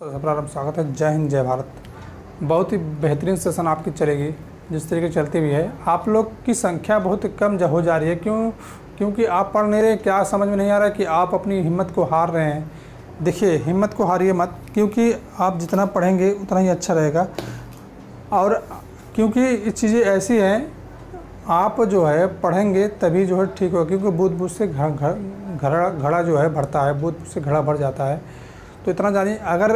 प्रारंभ स्वागत है। जय हिंद जय भारत। बहुत ही बेहतरीन सेशन आपकी चलेगी जिस तरीके चलती हुई है। आप लोग की संख्या बहुत कम हो जा रही है। क्योंकि आप पढ़ नहीं रहे। क्या समझ में नहीं आ रहा है कि आप अपनी हिम्मत को हार रहे हैं। देखिए, हिम्मत को हारिए मत, क्योंकि आप जितना पढ़ेंगे उतना ही अच्छा रहेगा। और क्योंकि ये चीज़ें ऐसी हैं, आप जो है पढ़ेंगे तभी जो है ठीक होगा। क्योंकि बूँद बूँद से घड़ा जो है भरता है, बूँद से घड़ा भर जाता है। तो इतना जानिए, अगर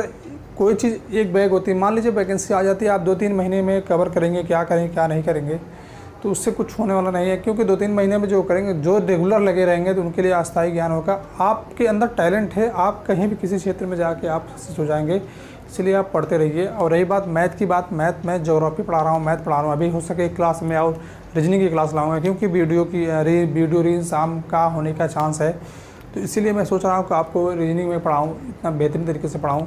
कोई चीज़ एक बैग होती है, मान लीजिए वैकेंसी आ जाती है, आप 2-3 महीने में कवर करेंगे, क्या करेंगे क्या नहीं करेंगे, तो उससे कुछ होने वाला नहीं है। क्योंकि 2-3 महीने में जो करेंगे, जो रेगुलर लगे रहेंगे, तो उनके लिए अस्थायी ज्ञान होगा। आपके अंदर टैलेंट है, आप कहीं भी किसी क्षेत्र में जाके आप सक्सेस हो जाएंगे। इसलिए आप पढ़ते रहिए। और रही बात मैथ की बात, मैं ज्योग्राफी पढ़ा रहा हूँ, मैथ पढ़ा रहा हूँ। अभी हो सके क्लास में और रीजनिंग की क्लास लाऊंगा, क्योंकि वीडियो रील शाम का होने का चांस है। तो इसीलिए मैं सोच रहा हूँ कि आपको रीजनिंग में पढ़ाऊँ, इतना बेहतरीन तरीके से पढ़ाऊँ।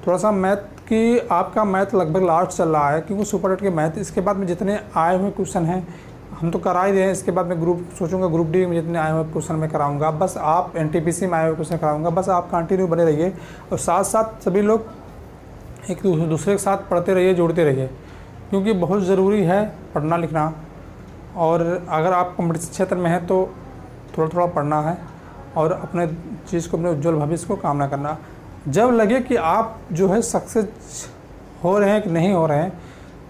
थोड़ा सा मैथ की, आपका मैथ लगभग लास्ट चल रहा है, क्योंकि सुपर टेट के मैथ, इसके बाद में जितने आए हुए क्वेश्चन हैं हम तो करा ही रहे हैं। इसके बाद मैं ग्रुप डी में जितने आए हुए क्वेश्चन मैं कराऊंगा। बस आप NTPC में आए हुए क्वेश्चन कराऊंगा। बस आप कंटिन्यू बने रहिए और साथ साथ सभी लोग एक दूसरे के साथ पढ़ते रहिए, जोड़ते रहिए, क्योंकि बहुत ज़रूरी है पढ़ना लिखना। और अगर आप कॉम्पिटिशन क्षेत्र में हैं तो थोड़ा थोड़ा पढ़ना है और अपने चीज़ को, अपने उज्जवल भविष्य को कामना करना। जब लगे कि आप जो है सक्सेस हो रहे हैं कि नहीं हो रहे हैं,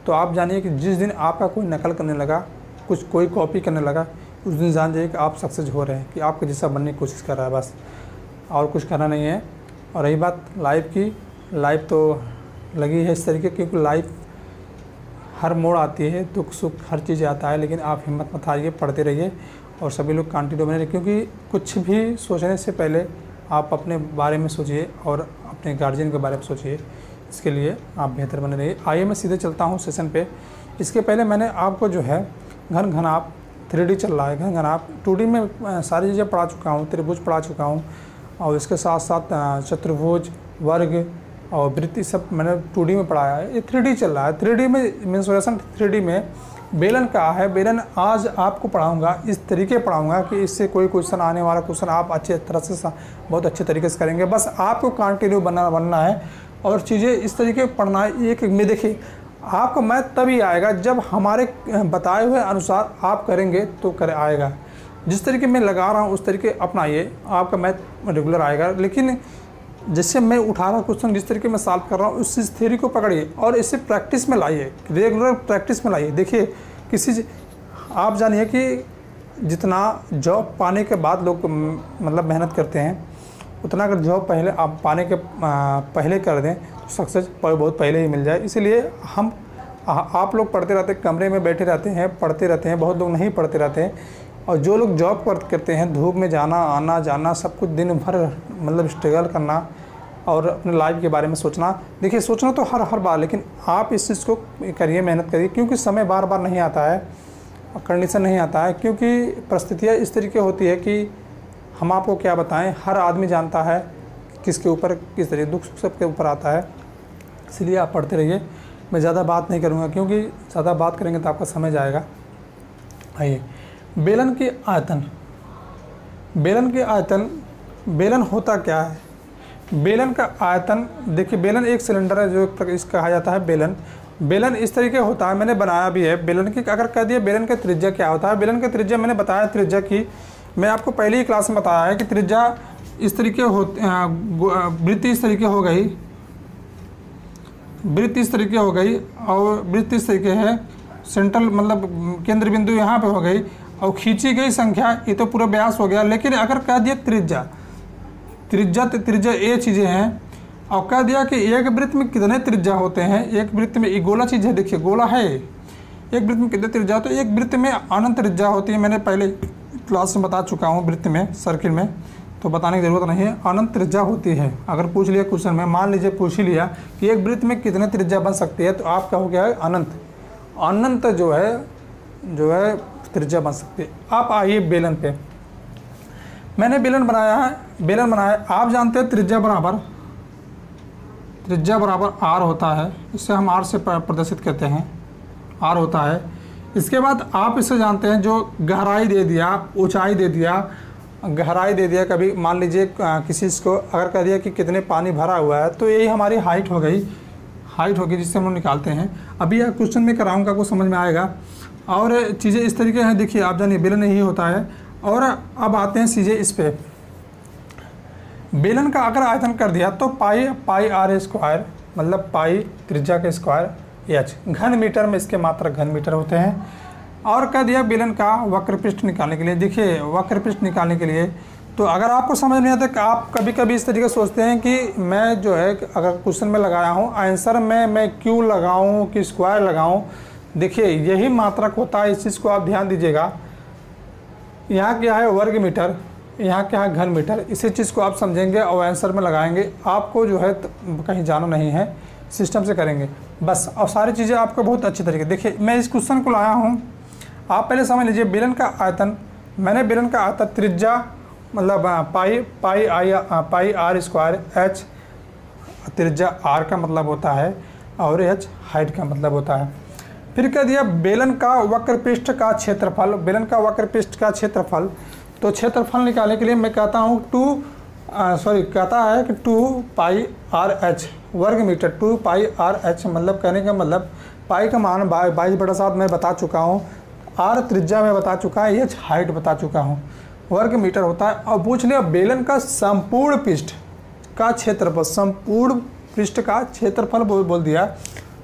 तो आप जानिए कि जिस दिन आपका कोई नकल करने लगा, कोई कॉपी करने लगा, उस दिन जान जाइए कि आप सक्सेस हो रहे हैं, कि आपके जैसा बनने की कोशिश कर रहा है, बस और कुछ करना नहीं है। और रही बात लाइफ की, लाइफ तो लगी है इस तरीके, क्योंकि लाइफ हर मोड़ आती है, दुख सुख हर चीज़ आता है। लेकिन आप हिम्मत मत हारिए, पढ़ते रहिए और सभी लोग कंटिन्यू बने रहिए। क्योंकि कुछ भी सोचने से पहले आप अपने बारे में सोचिए और अपने गार्जियन के बारे में सोचिए। इसके लिए आप बेहतर बने रहिए। आइए मैं सीधे चलता हूँ सेशन पे। इसके पहले मैंने आपको जो है घन आप 3D चल रहा है, घन आप 2D में सारी चीज़ें पढ़ा चुका हूँ, त्रिभुज पढ़ा चुका हूँ, और इसके साथ साथ चतुर्भुज, वर्ग और वृत्ति सब मैंने 2D में पढ़ाया है। ये 3D चल रहा है। 3D में मेंसुरेशन 3D में बेलन का है। बेलन आज आपको पढ़ाऊंगा, इस तरीके पढ़ाऊंगा कि इससे कोई क्वेश्चन, आने वाला क्वेश्चन आप अच्छे तरह से बहुत अच्छे तरीके से करेंगे। बस आपको कंटिन्यू बनना है और चीज़ें इस तरीके पढ़ना है। एक में देखिए, आपको मैथ तभी आएगा जब हमारे बताए हुए अनुसार आप करेंगे तो आएगा। जिस तरीके मैं लगा रहा हूँ उस तरीके अपनाइए, आपका मैथ रेगुलर आएगा। लेकिन जैसे मैं उठा रहा क्वेश्चन, जिस तरीके मैं सॉल्व कर रहा हूँ, उस थ्योरी को पकड़िए और इसे प्रैक्टिस में लाइए, रेगुलर प्रैक्टिस में लाइए। देखिए, आप जानिए कि जितना जॉब पाने के बाद लोग मतलब मेहनत करते हैं, उतना अगर जॉब पहले आप पाने के पहले कर दें तो सक्सेस बहुत पहले ही मिल जाए। इसीलिए आप लोग पढ़ते रहते, कमरे में बैठे रहते हैं, पढ़ते रहते हैं। बहुत लोग नहीं पढ़ते रहते हैं। और जो लोग जॉब करते हैं, धूप में जाना आना जाना, सब कुछ दिन भर मतलब स्ट्रगल करना और अपने लाइफ के बारे में सोचना। देखिए, सोचना तो हर बार, लेकिन आप इस चीज़ को करिए, मेहनत करिए, क्योंकि समय बार बार नहीं आता है, कंडीशन नहीं आता है। क्योंकि परिस्थितियाँ इस तरीके होती है कि हम आपको क्या बताएं, हर आदमी जानता है किसके ऊपर किस तरीके दुख सुख सबके ऊपर आता है। इसलिए आप पढ़ते रहिए। मैं ज़्यादा बात नहीं करूँगा, क्योंकि ज़्यादा बात करेंगे तो आपका समझ आएगा। आइए, बेलन की आयतन। बेलन होता क्या है? बेलन का आयतन देखिए, बेलन एक सिलेंडर है जो इसका कहा जाता है बेलन इस तरीके होता है। मैंने बनाया भी है बेलन की। अगर कह दिए बेलन का त्रिज्या क्या होता है, बेलन का त्रिज्या मैंने बताया, त्रिज्या की मैं आपको पहले ही क्लास में बताया है कि त्रिज्या इस तरीके होती, वृत्ति इस तरीके हो गई, वृत्ति इस तरीके हो गई, और वृत्ति इस तरीके है, सेंट्रल मतलब केंद्र बिंदु यहाँ पे हो गई, और खींची गई संख्या, ये तो पूरा व्यास हो गया। लेकिन अगर कह दिया त्रिज्या ये चीज़ें हैं, और कह दिया कि एक वृत्त में कितने त्रिज्या होते हैं। एक वृत्त में एक गोला चीज़ है, देखिए गोला है, एक वृत्त में कितने त्रिज्या होते हैं। एक वृत्त में अनंत त्रिज्या होती है, मैंने पहले क्लास में बता चुका हूँ। वृत्त में, सर्किल में तो बताने की ज़रूरत नहीं है, अनंत त्रिज्या होती है। अगर पूछ लिया क्वेश्चन में, मान लीजिए पूछ ही लिया कि एक वृत्त में कितने त्रिज्या बन सकती है, तो आपका हो गया है अनंत जो है त्रिज्या बन सकती है। आप आइए बेलन पे। मैंने बेलन बनाया है। आप जानते हैं त्रिज्या बराबर आर होता है। इससे हम आर से प्रदर्शित करते हैं, आर होता है। इसके बाद आप इसे जानते हैं, जो गहराई दे दिया, ऊंचाई दे दिया, गहराई दे दिया, कभी मान लीजिए किसी चीज़ को अगर कह दिया कि कितने पानी भरा हुआ है, तो यही हमारी हाइट हो गई, हाइट होगी जिससे हम लोग निकालते हैं। अभी यह क्वेश्चन में कराऊंगा, आपको समझ में आएगा। और चीज़ें इस तरीके हैं, देखिए आप जानिए बेलन यही होता है। और अब आते हैं चीज़ें इस पर, बेलन का अगर आयतन कर दिया तो पाई आर स्क्वायर, मतलब पाई त्रिज्या के स्क्वायर एच, घन मीटर में इसके मात्रक घन मीटर होते हैं। और कह दिया बेलन का वक्र पृष्ठ निकालने के लिए, देखिए वक्र पृष्ठ निकालने के लिए, तो अगर आपको समझ नहीं आता कि आप कभी कभी इस तरीके से सोचते हैं कि मैं जो है अगर क्वेश्चन में लगाया हूँ आंसर में मैं क्यों लगाऊँ कि स्क्वायर लगाऊँ। देखिए यही मात्रक होता है, इस चीज़ को आप ध्यान दीजिएगा। यहाँ क्या है वर्ग मीटर, यहाँ क्या है घन मीटर, इसी चीज़ को आप समझेंगे और आंसर में लगाएंगे। आपको जो है कहीं जाना नहीं है, सिस्टम से करेंगे बस, और सारी चीज़ें आपको बहुत अच्छी तरीके। देखिए मैं इस क्वेश्चन को लाया हूँ, आप पहले समझ लीजिए बेलन का आयतन, मैंने बेलन का आयतन त्रिज्या मतलब पाई आर स्क्वायर, एच त्रिज्या आर का मतलब होता है और एच हाइट का मतलब होता है। फिर कह दिया बेलन का वक्र पृष्ठ का क्षेत्रफल, बेलन का वक्र पृष्ठ का क्षेत्रफल, तो क्षेत्रफल निकालने के लिए मैं कहता हूँ कहता है कि 2 पाई आर एच वर्ग मीटर, 2 पाई आर एच, मतलब कहने का मतलब पाई का मान 22/7 मैं बता चुका हूँ, आर त्रिज्या में बता चुका है, एच हाइट बता चुका हूँ, वर्ग मीटर होता है। और पूछ लिया बेलन का संपूर्ण पृष्ठ का क्षेत्रफल, संपूर्ण पृष्ठ का क्षेत्रफल बोल दिया।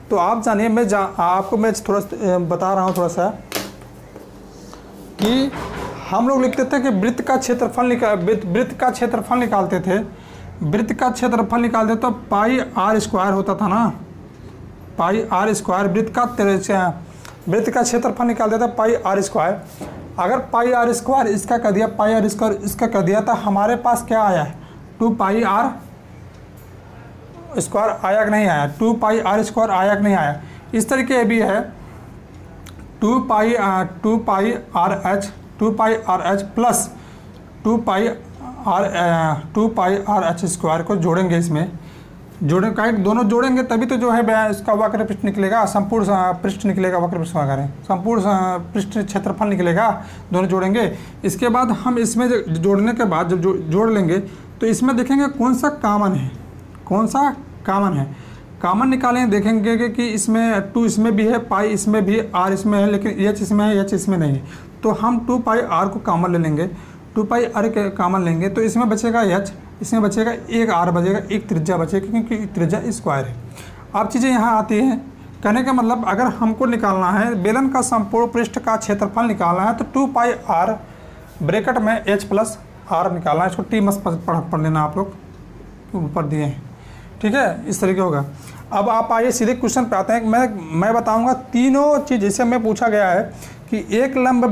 तो आप जानिए आपको मैं थोड़ा बता रहा हूँ थोड़ा सा कि हम लोग लिखते थे कि वृत्त का क्षेत्रफल निकालते थे, वृत्त का क्षेत्रफल निकालते तो पाई आर स्क्वायर होता था ना, पाई आर स्क्वायर, वृत्त का क्षेत्रफल निकालते थे पाई आर स्क्वायर। अगर पाई आर स्क्वायर इसका कर दिया, पाई आर स्क्वायर इसका कर दिया, तो हमारे पास क्या आया है 2 पाई आर स्क्वायर आया कि नहीं आया, 2 पाई आर स्क्वायर आया कि नहीं आया। इस तरीके भी है 2 पाई आर एच प्लस 2 पाई आर एच स्क्वायर को जोड़ेंगे, इसमें दोनों जोड़ेंगे तभी तो जो है इसका वक्र पृष्ठ निकलेगा, संपूर्ण पृष्ठ निकलेगा, वक्र पृष्ठ करें संपूर्ण पृष्ठ क्षेत्रफल निकलेगा, दोनों जोड़ेंगे। इसके बाद हम इसमें जोड़ने के बाद जब जोड़ लेंगे तो इसमें देखेंगे कौन सा कॉमन है, कौन सा कॉमन है, कॉमन निकालेंगे, देखेंगे कि इसमें 2 इसमें भी है, पाई इसमें भी, आर इसमें है, लेकिन एच इसमें है, एच इसमें नहीं है। तो हम 2 पाई आर को कॉमन ले लेंगे, 2 पाई आर के कॉमन लेंगे तो इसमें बचेगा एच, इसमें बचेगा एक आर बचेगा, एक त्रिज्या बचेगा क्योंकि त्रिज्या स्क्वायर है। अब चीज़ें यहाँ आती हैं, कहने का मतलब अगर हमको निकालना है बेलन का संपूर्ण पृष्ठ का क्षेत्रफल निकालना है तो 2 पाई आर ब्रैकेट में एच प्लस आर निकालना है। इसको टी मस पढ़ लेना आप लोग, ऊपर दिए हैं, ठीक है, इस तरीके होगा। अब आप आइए सीधे क्वेश्चन पे आते हैं। मैं बताऊंगा तीनों चीज़, जैसे हमें पूछा गया है कि एक लंब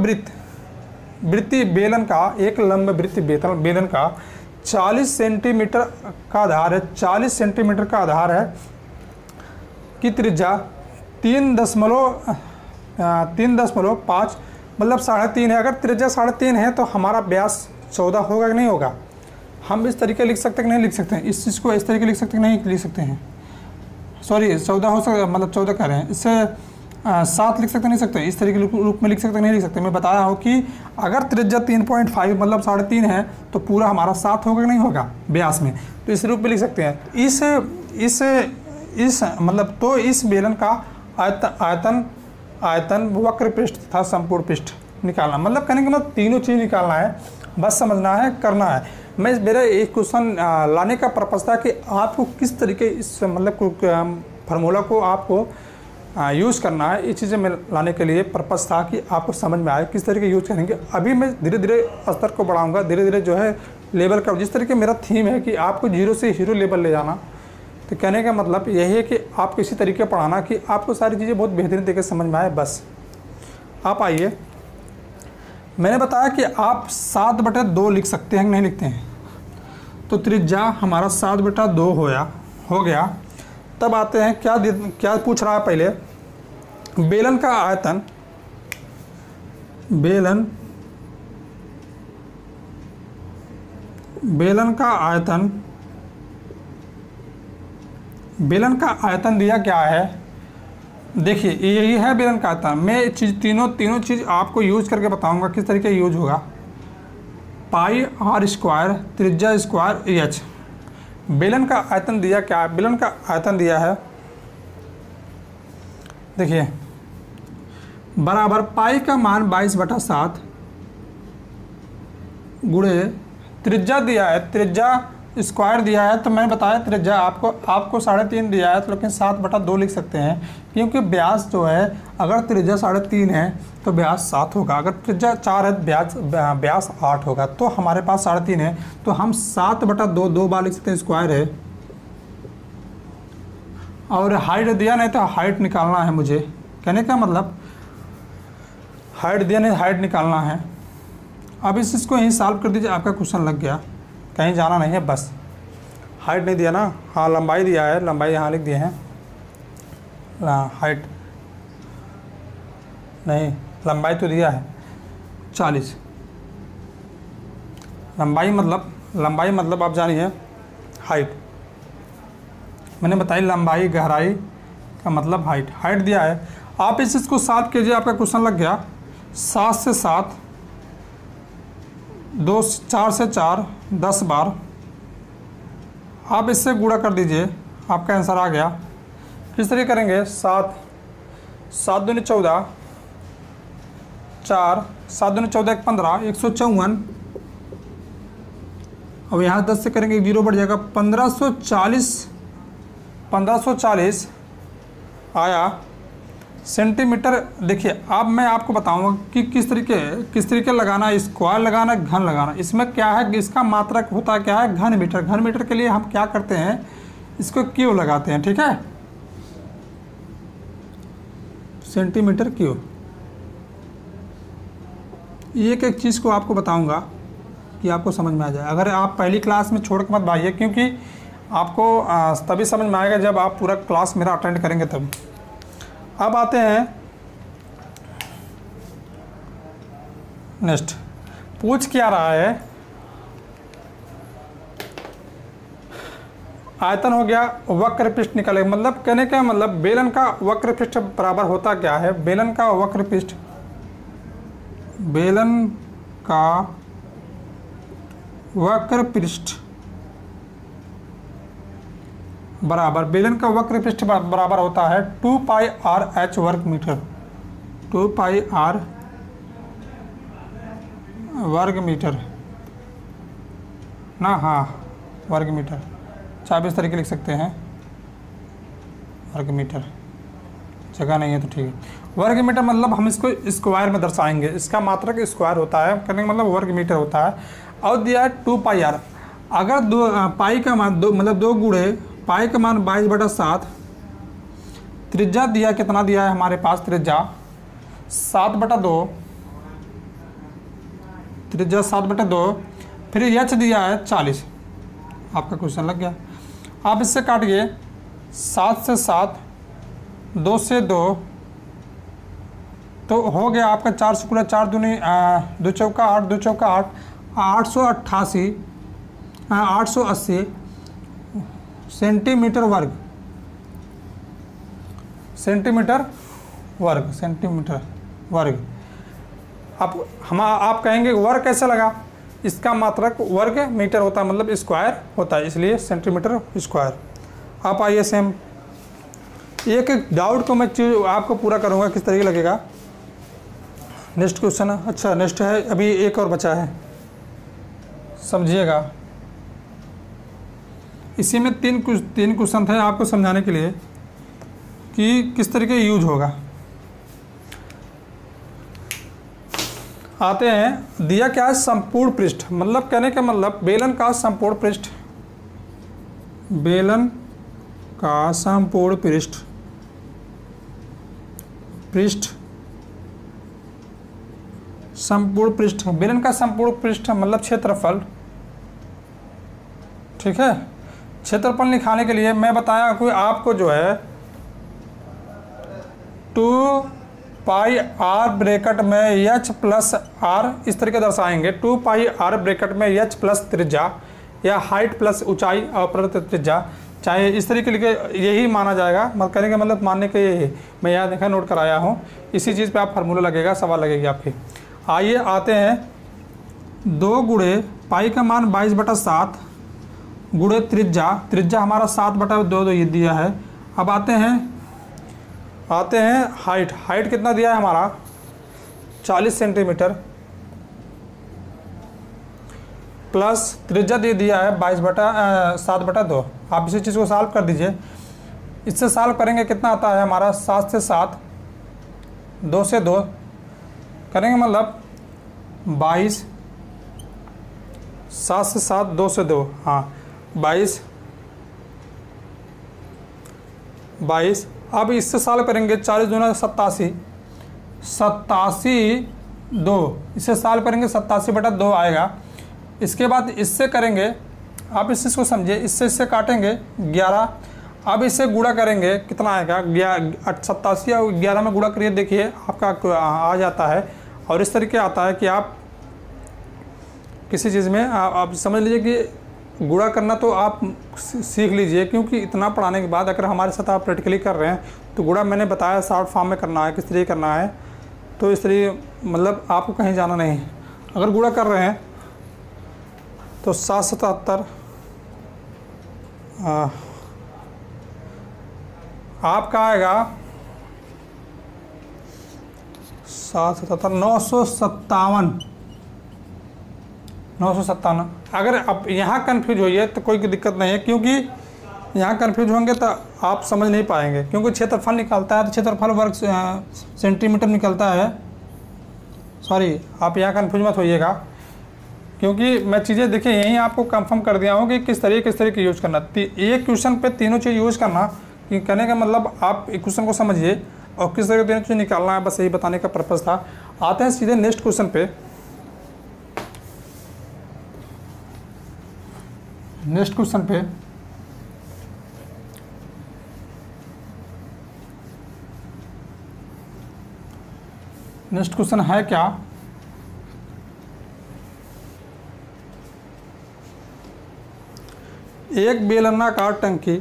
वृत्ति बेलन का, एक लंब वृत्ति बेलन का 40 सेंटीमीटर का आधार है, 40 सेंटीमीटर का आधार है की त्रिज्या 3.5 मतलब 3.5 है। अगर त्रिज्या 3.5 है तो हमारा व्यास 14 होगा कि नहीं होगा। हम इस तरीके लिख सकते हैं कि नहीं लिख सकते हैं, इस चीज़ को इस तरीके लिख सकते हैं कि नहीं लिख सकते हैं, सॉरी 14 हो सकता, मतलब 14 कह रहे हैं, इससे 7 लिख सकते नहीं सकते, इस तरीके रूप में लिख सकते नहीं लिख सकते। मैं बताया हूँ कि अगर त्रिज्या 3.5 मतलब 3.5 है तो पूरा हमारा 7 होगा कि नहीं होगा व्यास में, तो इस रूप में लिख सकते हैं। इस मतलब तो इस बेलन का आयतन वक्र पृष्ठ तथा संपूर्ण पृष्ठ निकालना, मतलब कहने का मतलब तीनों चीज़ निकालना है, बस समझना है, करना है। मेरा एक क्वेश्चन लाने का पर्पज़ था कि आपको किस तरीके इस मतलब फार्मूला को आपको यूज़ करना है। ये चीज़ें मैं लाने के लिए पर्पज़ था कि आपको समझ में आए किस तरीके यूज़ करेंगे। अभी मैं धीरे धीरे स्तर को बढ़ाऊंगा, धीरे धीरे जो है लेवल का, जिस तरीके मेरा थीम है कि आपको 0 से हीरो लेवल ले जाना, तो कहने का मतलब यही है कि आप किसी तरीके पढ़ाना कि आपको सारी चीज़ें बहुत बेहतरीन तरीके से समझ में आए। बस आप आइए, मैंने बताया कि आप 7/2 लिख सकते हैं कि नहीं लिखते हैं, तो त्रिज्या हमारा 7/2 हो गया। तब आते हैं क्या पूछ रहा है पहले, बेलन का आयतन, बेलन का आयतन दिया क्या है। देखिए यही है बेलन का आयतन। मैं तीनों चीज़ आपको यूज करके बताऊंगा किस तरीके यूज होगा। पाई आर स्क्वायर त्रिज्या स्क्वायर एच। बेलन का आयतन दिया क्या है? बेलन का आयतन दिया है, देखिए, बराबर पाई का मान 22/7 गुणे त्रिज्या दिया है, त्रिज्या स्क्वायर दिया है। तो मैंने बताया त्रिज्या आपको 3.5 दिया है, तो लेकिन 7/2 लिख सकते हैं, क्योंकि व्यास जो है, अगर त्रिज्या 3.5 है तो व्यास 7 होगा, अगर त्रिज्या 4 है व्यास 8 होगा। तो हमारे पास 3.5 है, तो हम 7/2 दो बार लिख सकते हैं, स्क्वायर है। और हाइट दिया नहीं तो हाइट निकालना है मुझे, कहने का मतलब हाइट दिया नहीं, हाइट निकालना है। अब इसको यहीं सॉल्व कर दीजिए, आपका क्वेश्चन लग गया, कहीं जाना नहीं है बस। हाइट नहीं दिया ना, हाँ लंबाई दिया है, लंबाई यहाँ लिख दिए हैं, हाइट नहीं, लंबाई तो दिया है 40। लंबाई मतलब आप जानिए हाइट, मैंने बताई लंबाई गहराई का मतलब हाइट, हाइट दिया है। आप इसको 7 कीजिए, आपका क्वेश्चन लग गया। 7 से 7, 4 से 4 10 बार, आप इससे गुणा कर दीजिए, आपका आंसर आ गया। किस तरीके करेंगे? 7 दूनी 14, 4 7 दूनी 14 15 154। अब यहाँ 10 से करेंगे, 0 बढ़ जाएगा, 1540 आया सेंटीमीटर। देखिए अब मैं आपको बताऊंगा कि किस तरीके लगाना है, स्क्वायर लगाना है, घन लगाना। इसमें क्या है, इसका मात्रक होता है क्या है, घन मीटर। घन मीटर के लिए हम क्या करते हैं, इसको क्यू लगाते हैं, ठीक है, सेंटीमीटर क्यू। एक चीज़ को आपको बताऊंगा कि आपको समझ में आ जाए। अगर आप पहली क्लास में छोड़ के मत भाइए, क्योंकि आपको तभी समझ में आएगा जब आप पूरा क्लास मेरा अटेंड करेंगे तब। अब आते हैं नेक्स्ट, पूछ क्या रहा है, आयतन हो गया, वक्र पृष्ठ निकले। मतलब कहने का मतलब बेलन का वक्र पृष्ठ बराबर होता क्या है, बेलन का वक्र पृष्ठ बराबर, बेलन का वक्र पृष्ठ बराबर होता है 2πr/h वर्ग मीटर। 2πr वर्ग मीटर ना, हाँ वर्ग मीटर, चाहे इस तरीके लिख सकते हैं, वर्ग मीटर, जगह नहीं है तो ठीक है। वर्ग मीटर मतलब हम इसको स्क्वायर में दर्शाएंगे, इसका मात्रक स्क्वायर होता है, करने का मतलब वर्ग मीटर होता है। और दिया है 2πr, अगर पाई का मान मतलब 2 गुणे पाई का मान 22/7, त्रिज्या दिया कितना दिया है हमारे पास, त्रिज्या 7/2, त्रिज्या 7/2, फिर एच दिया है 40। आपका क्वेश्चन लग गया। आप इससे काटिए, 7 से 7, 2 से 2, तो हो गया आपका 4 से 4 दूनी 2 चौका 8, 2 चौका 8, 880 सेंटीमीटर वर्ग, सेंटीमीटर वर्ग। आप कहेंगे वर्ग कैसे लगा, इसका मात्रक वर्ग मीटर होता है, मतलब स्क्वायर होता है, इसलिए सेंटीमीटर स्क्वायर। आप आइए सेम एक डाउट को मैं आपको पूरा करूँगा, किस तरीके लगेगा। नेक्स्ट क्वेश्चन, अच्छा नेक्स्ट है, अभी एक और बचा है, समझिएगा। इसी में तीन क्वेश्चन थे आपको समझाने के लिए कि किस तरीके यूज होगा। आते हैं, दिया क्या है, संपूर्ण पृष्ठ, मतलब कहने का मतलब बेलन का संपूर्ण पृष्ठ, बेलन का संपूर्ण पृष्ठ बेलन का संपूर्ण पृष्ठ मतलब क्षेत्रफल, ठीक है। क्षेत्रफल निकालने के लिए मैं बताया कोई आपको जो है 2πr ब्रैकेट में h प्लस r इस तरीके दर्शाएंगे। 2πr ब्रैकेट में h प्लस त्रिज्या या हाइट प्लस ऊंचाई और प्रदत्त त्रिज्या, चाहे इस तरीके लिखे, यही माना जाएगा। मतलब कहने का मतलब मानने के यही, मैं यहाँ देखा नोट कराया हूँ, इसी चीज़ पे आप फार्मूला लगेगा, सवाल लगेगी आपकी। आइए आते हैं 2 गुणे पाई का मान 22/7 गुणे त्रिज्या हमारा 7/2 ये दिया है। अब आते हैं हाइट कितना दिया है हमारा 40 सेंटीमीटर प्लस त्रिज्या दे दिया है 7/2। आप इसी चीज़ को सॉल्व कर दीजिए। इससे सॉल्व करेंगे कितना आता है हमारा 7 से 7 2 से 2 करेंगे मतलब 22 7 से 7 2 से 2 हाँ 22। अब इससे सॉल्व करेंगे 40 दूना 87 2 इससे सॉल्व करेंगे 87/2 आएगा। इसके बाद इससे करेंगे, आप इस चीज़ को समझिए, इससे काटेंगे 11। अब इससे गुणा करेंगे कितना आएगा 87 और 11 में गुणा करिए, देखिए आपका आ जाता है। और इस तरीके आता है कि आप किसी चीज़ में आप समझ लीजिए कि गुणा करना तो आप सीख लीजिए, क्योंकि इतना पढ़ाने के बाद अगर हमारे साथ आप प्रैक्टिकली कर रहे हैं तो गुणा मैंने बताया शॉर्ट फॉर्म में करना है, किस तरीके करना है। तो इस तरीके मतलब आपको कहीं जाना नहीं। अगर गुणा कर रहे हैं तो 777 आपका आएगा 777 957। अगर आप यहाँ कन्फ्यूज होइए तो कोई दिक्कत नहीं है, क्योंकि यहाँ कन्फ्यूज होंगे तो आप समझ नहीं पाएंगे। क्योंकि क्षेत्रफल निकालता है तो क्षेत्रफल वर्ग सेंटीमीटर निकलता है। सॉरी, आप यहाँ कन्फ्यूज मत होइएगा, क्योंकि मैं चीज़ें देखिए यहीं आपको कंफर्म कर दिया हूँ कि किस तरीके यूज़ करना। एक क्वेश्चन पे तीनों चीज़ यूज़ करना, कि कहने का मतलब आप एक क्वेश्चन को समझिए और किस तरह तीनों चीज़ निकालना है, बस यही बताने का पर्पज़ था। आते हैं सीधे नेक्स्ट क्वेश्चन पे। नेक्स्ट क्वेश्चन है क्या, एक बेलनाकार टंकी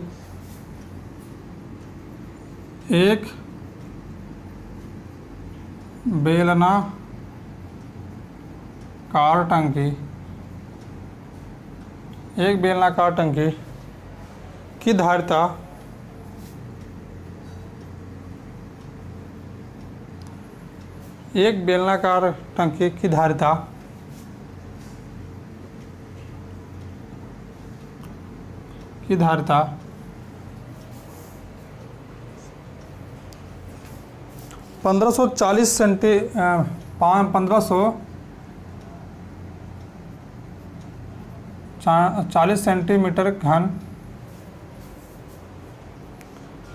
की धारिता की धारिता 1540 सेंटीमीटर घन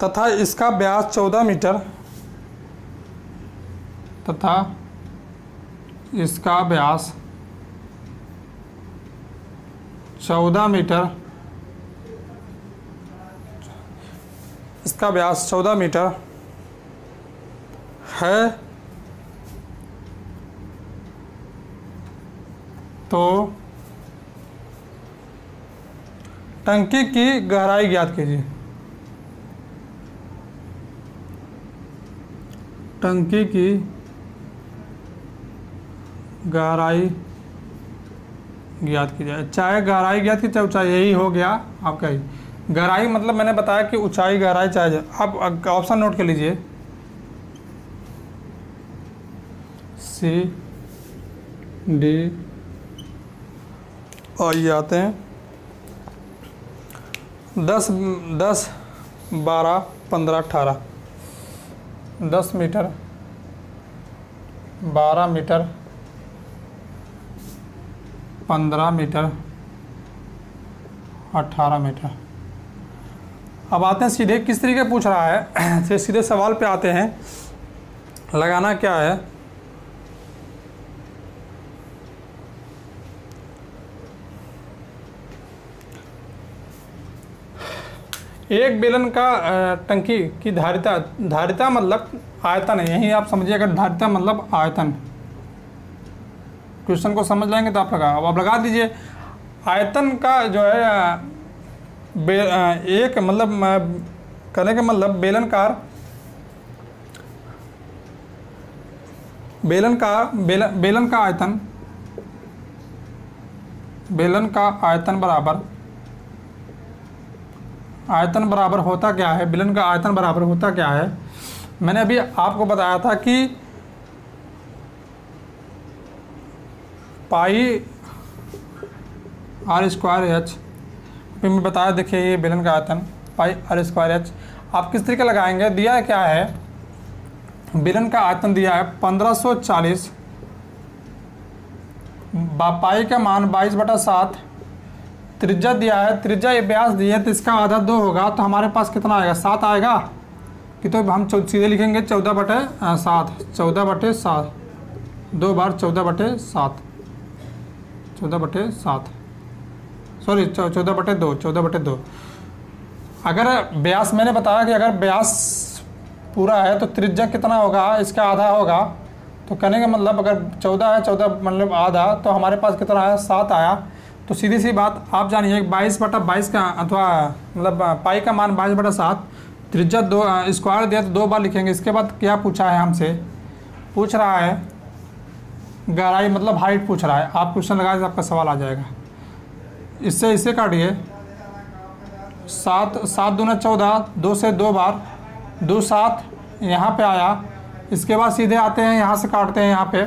तथा इसका व्यास 14 मीटर इसका व्यास 14 मीटर है, तो टंकी की गहराई ज्ञात कीजिए। टंकी की गहराई ज्ञात की जाए, चाहे गहराई ज्ञात की चाहे ऊंचाई, यही हो गया आपका ही। गहराई मतलब मैंने बताया कि ऊंचाई गहराई चाहे। अब ऑप्शन नोट कर लीजिए, सी डी और ये आते हैं 10 12 15 18 10 मीटर 12 मीटर 15 मीटर 18 मीटर। अब आते हैं सीधे, किस तरीके पूछ रहा है सीधे सवाल पे आते हैं। लगाना क्या है, एक बेलन का टंकी की धारिता मतलब आयतन है। यही आप समझिए, अगर धारिता मतलब आयतन, क्वेश्चन को समझ लेंगे तो आप लगा दीजिए। आयतन का जो है एक मतलब कहने का मतलब बेलन का आयतन बेलन का आयतन बराबर होता क्या है, बेलन का आयतन बराबर होता क्या है। मैंने अभी आपको बताया था कि पाई आर स्क्वायर एच, फिर मैं बताया, देखिए ये बेलन का आयतन पाई आर स्क्वायर एच। आप किस तरीके लगाएंगे, दिया क्या है, बेलन का आयतन दिया है 1540, पाई का मान 22/7, त्रिज्या दिया है, त्रिज्या ये व्यास दिया है तो इसका आधा 2 होगा, तो हमारे पास कितना आएगा, 7 आएगा कि, तो हम सीधे लिखेंगे 14/7, 14/7, 2 बार 14/7, 14/7, सॉरी 14/2, 14/2। अगर व्यास, मैंने बताया कि अगर व्यास पूरा है तो त्रिज्या कितना होगा, इसका आधा होगा, तो कहने का मतलब अगर 14 है, 14 मतलब आधा, तो हमारे पास कितना आया, 7 आया। तो सीधी सी बात आप जानिए 22/22 का, अथवा मतलब पाई का मान 22/7, त्रिज्या 2 स्क्वायर दिया तो 2 बार लिखेंगे। इसके बाद क्या पूछा है हमसे, पूछ रहा है गहराई मतलब हाइट पूछ रहा है। आप क्वेश्चन लगाए तो आपका सवाल आ जाएगा। इससे काटिए, 7 दूना 14, 2 से 2 बार, 2 7 यहाँ पे आया। इसके बाद सीधे आते हैं, यहाँ से काटते हैं, यहाँ पे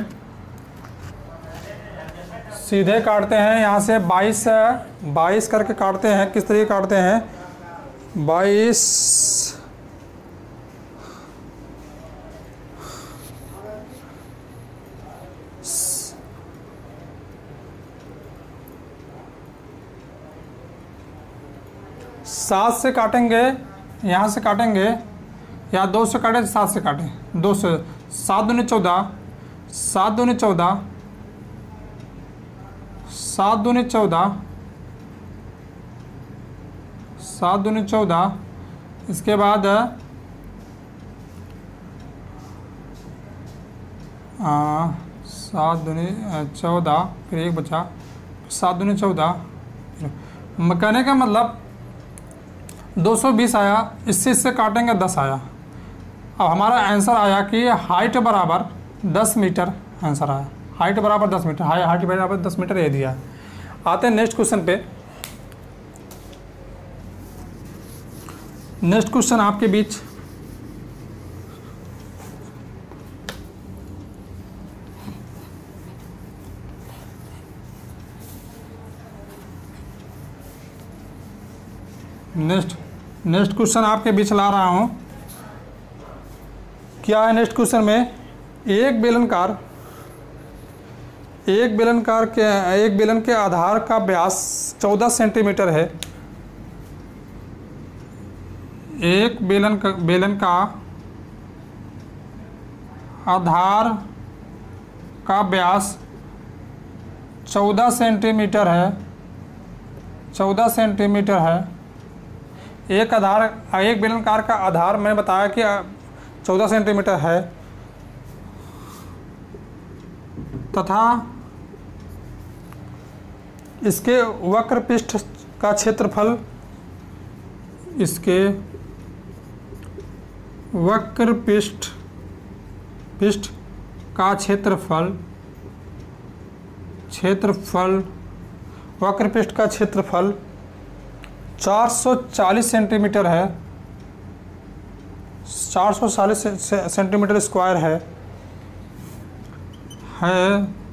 सीधे काटते हैं, यहाँ से 22 करके काटते हैं। किस तरीके काटते हैं, 22 7 से काटेंगे, यहाँ से काटेंगे, या 2 से काटें, 7 से काटें, 2 से, 7 दूनी 14, 7 दूनी 14, 7 दूनी 14, 7 दूनी 14। इसके बाद 7 दूनी 14, फिर 1 बचा, 7 दूनी 14। कहने का मतलब 220 आया, इससे काटेंगे 10 आया। अब हमारा आंसर आया कि हाइट बराबर 10 मीटर, आंसर आया हाइट बराबर 10 मीटर, हाइट बराबर 10 मीटर ये दिया। आते हैं नेक्स्ट क्वेश्चन पे। नेक्स्ट क्वेश्चन आपके बीच नेक्स्ट क्वेश्चन आपके बीच ला रहा हूं। क्या है नेक्स्ट क्वेश्चन में, एक बेलन के आधार का व्यास 14 सेंटीमीटर है। एक बेलन का आधार का व्यास 14 सेंटीमीटर है, 14 सेंटीमीटर है। एक बेलनाकार का आधार मैंने बताया कि 14 सेंटीमीटर है, तथा इसके वक्र पृष्ठ का क्षेत्रफल, इसके वक्र पृष्ठ का वक्र पृष्ठ का क्षेत्रफल 440 सेंटीमीटर है, 440 सेंटीमीटर स्क्वायर है।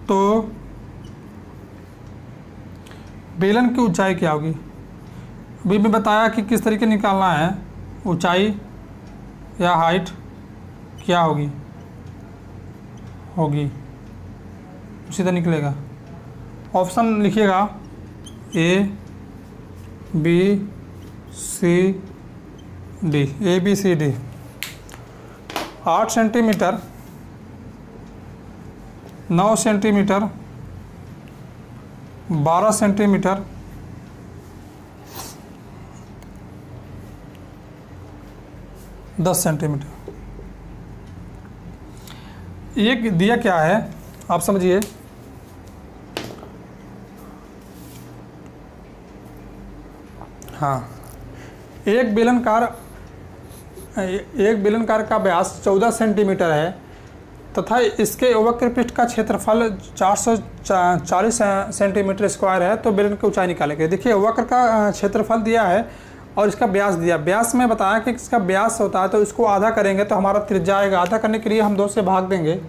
तो बेलन की ऊंचाई क्या होगी। अभी मैं बताया कि किस तरीके निकालना है, ऊंचाई या हाइट क्या होगी सीधा निकलेगा। ऑप्शन लिखिएगा A B C D, A B C D। 8 centimetre, 9 centimetre, 12 centimetre, 10 centimetre. एक दिया क्या है आप समझिए, हाँ, एक बेलनाकार का व्यास 14 सेंटीमीटर है। तथा इसके वक्र पृष्ठ का क्षेत्रफल 440 सेंटीमीटर स्क्वायर है। तो बेलन की ऊंचाई निकालेंगे। देखिए वक्र का क्षेत्रफल दिया है और इसका व्यास दिया। व्यास में बताया कि इसका व्यास होता है तो इसको आधा करेंगे तो हमारा त्रिज्या आएगा। आधा करने के लिए हम 2 से भाग देंगे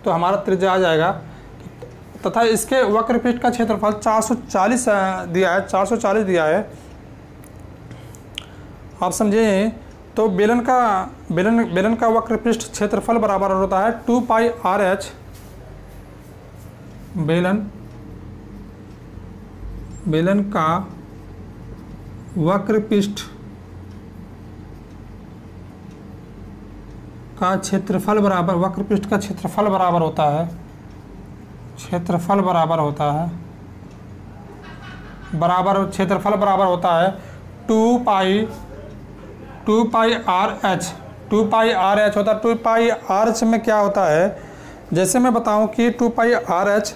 तो हमारा त्रिज्या आ जाएगा। तथा इसके वक्र पृष्ठ का क्षेत्रफल 440 दिया है, 440 दिया है। आप समझे तो बेलन का वक्र पृष्ठ क्षेत्रफल बराबर होता है 2 पाई RH। बेलन का वक्र पृष्ठ का क्षेत्रफल बराबर, वक्र पृष्ठ का क्षेत्रफल बराबर होता है, क्षेत्रफल बराबर होता है 2 पाई RH। 2 पाई RH होता है। 2 पाई RH में क्या होता है, जैसे मैं बताऊं कि 2 पाई RH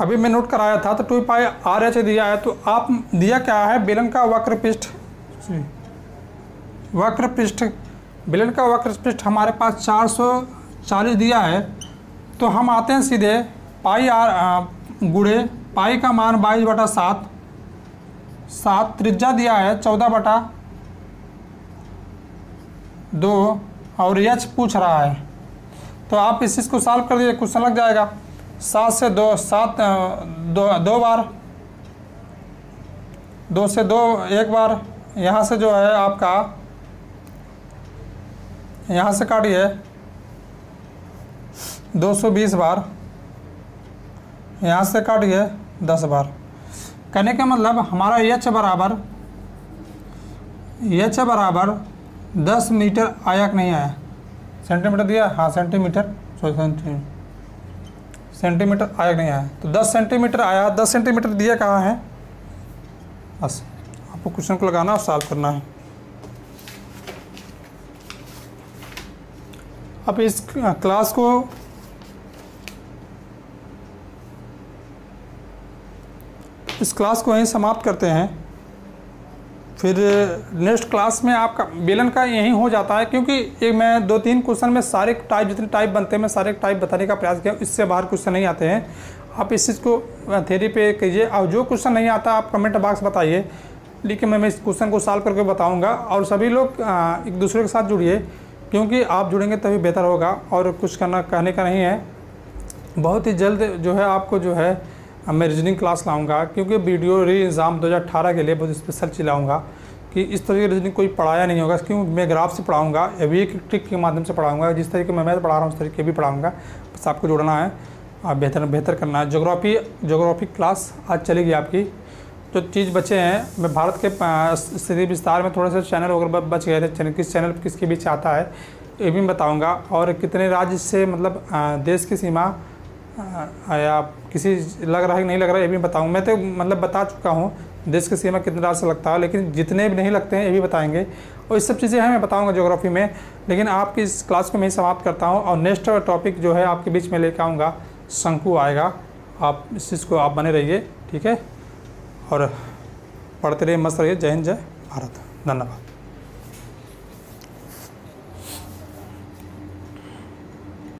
अभी मैं नोट कराया था। तो 2 पाई RH दिया है तो आप दिया क्या है, बेलन का वक्र पृष्ठ बेलन का वक्र पृष्ठ हमारे पास 440 दिया है। तो हम आते हैं सीधे पाई गुणे पाई का मान 22/7, त्रिज्या दिया है 14/2 और h पूछ रहा है। तो आप इस चीज़ को सॉल्व कर दीजिए, क्वेश्चन लग जाएगा। 7 से 2 7 दो बार, 2 से 2 एक बार, यहाँ से जो है आपका यहाँ से काटिए 220 बार, यहाँ से काटिए 10 बार। कहने का मतलब हमारा h बराबर 10 मीटर आया कि नहीं आया, सेंटीमीटर दिया, हाँ सेंटीमीटर आया कि नहीं आया। तो 10 सेंटीमीटर आया। 10 सेंटीमीटर दिया कहाँ है, बस आपको क्वेश्चन को लगाना और सॉल्व करना है। अब इस क्लास को यहीं समाप्त करते हैं। फिर नेक्स्ट क्लास में आपका बेलन का यहीं हो जाता है, क्योंकि एक मैं 2-3 क्वेश्चन में सारे टाइप, जितने टाइप बनते हैं मैं सारे टाइप बताने का प्रयास किया। इससे बाहर क्वेश्चन नहीं आते हैं। आप इस चीज़ को थ्योरी पे कीजिए और जो क्वेश्चन नहीं आता आप कमेंट बॉक्स बताइए, लेकिन मैं इस क्वेश्चन को सॉल्व करके बताऊँगा। और सभी लोग एक दूसरे के साथ जुड़िए, क्योंकि आप जुड़ेंगे तभी बेहतर होगा। और कुछ कहने का नहीं है। बहुत ही जल्द जो है आपको जो है मैं रीजनिंग क्लास लाऊंगा, क्योंकि वीडियो री एग्ज़ाम 2018 के लिए बहुत स्पेशल चलाऊंगा कि इस तरह की रीजनिंग कोई पढ़ाया नहीं होगा। क्यों, मैं ग्राफ से पढ़ाऊंगा, अभी एक ट्रिक के माध्यम से पढ़ाऊंगा। जिस तरीके मैं पढ़ा रहा हूँ उस तरीके भी पढ़ाऊंगा। बस आपको जुड़ना है और बेहतर करना है। ज्योग्राफी क्लास आज चलेगी आपकी। जो चीज़ बचे हैं, मैं भारत के स्थिति विस्तार में थोड़े से चैनल वगैरह बच गए थे, किस चैनल किसके बीच आता है ये भी बताऊँगा। और कितने राज्य से मतलब देश की सीमा या किसी लग रहा है कि नहीं लग रहा है ये भी बताऊँ। मैं तो मतलब बता चुका हूँ देश की सीमा कितने राज्य से लगता है, लेकिन जितने भी नहीं लगते हैं ये भी बताएंगे। और इस सब चीज़ें हैं मैं बताऊँगा ज्योग्राफी में। लेकिन आपकी इस क्लास को मैं समाप्त करता हूँ और नेक्स्ट टॉपिक जो है आपके बीच में लेकर आऊँगा, शंकु आएगा। आप इस चीज़ को आप बने रहिए, ठीक है। और पढ़ते रहिए, मस्त रहिए। जय हिंद, जय भारत, धन्यवाद।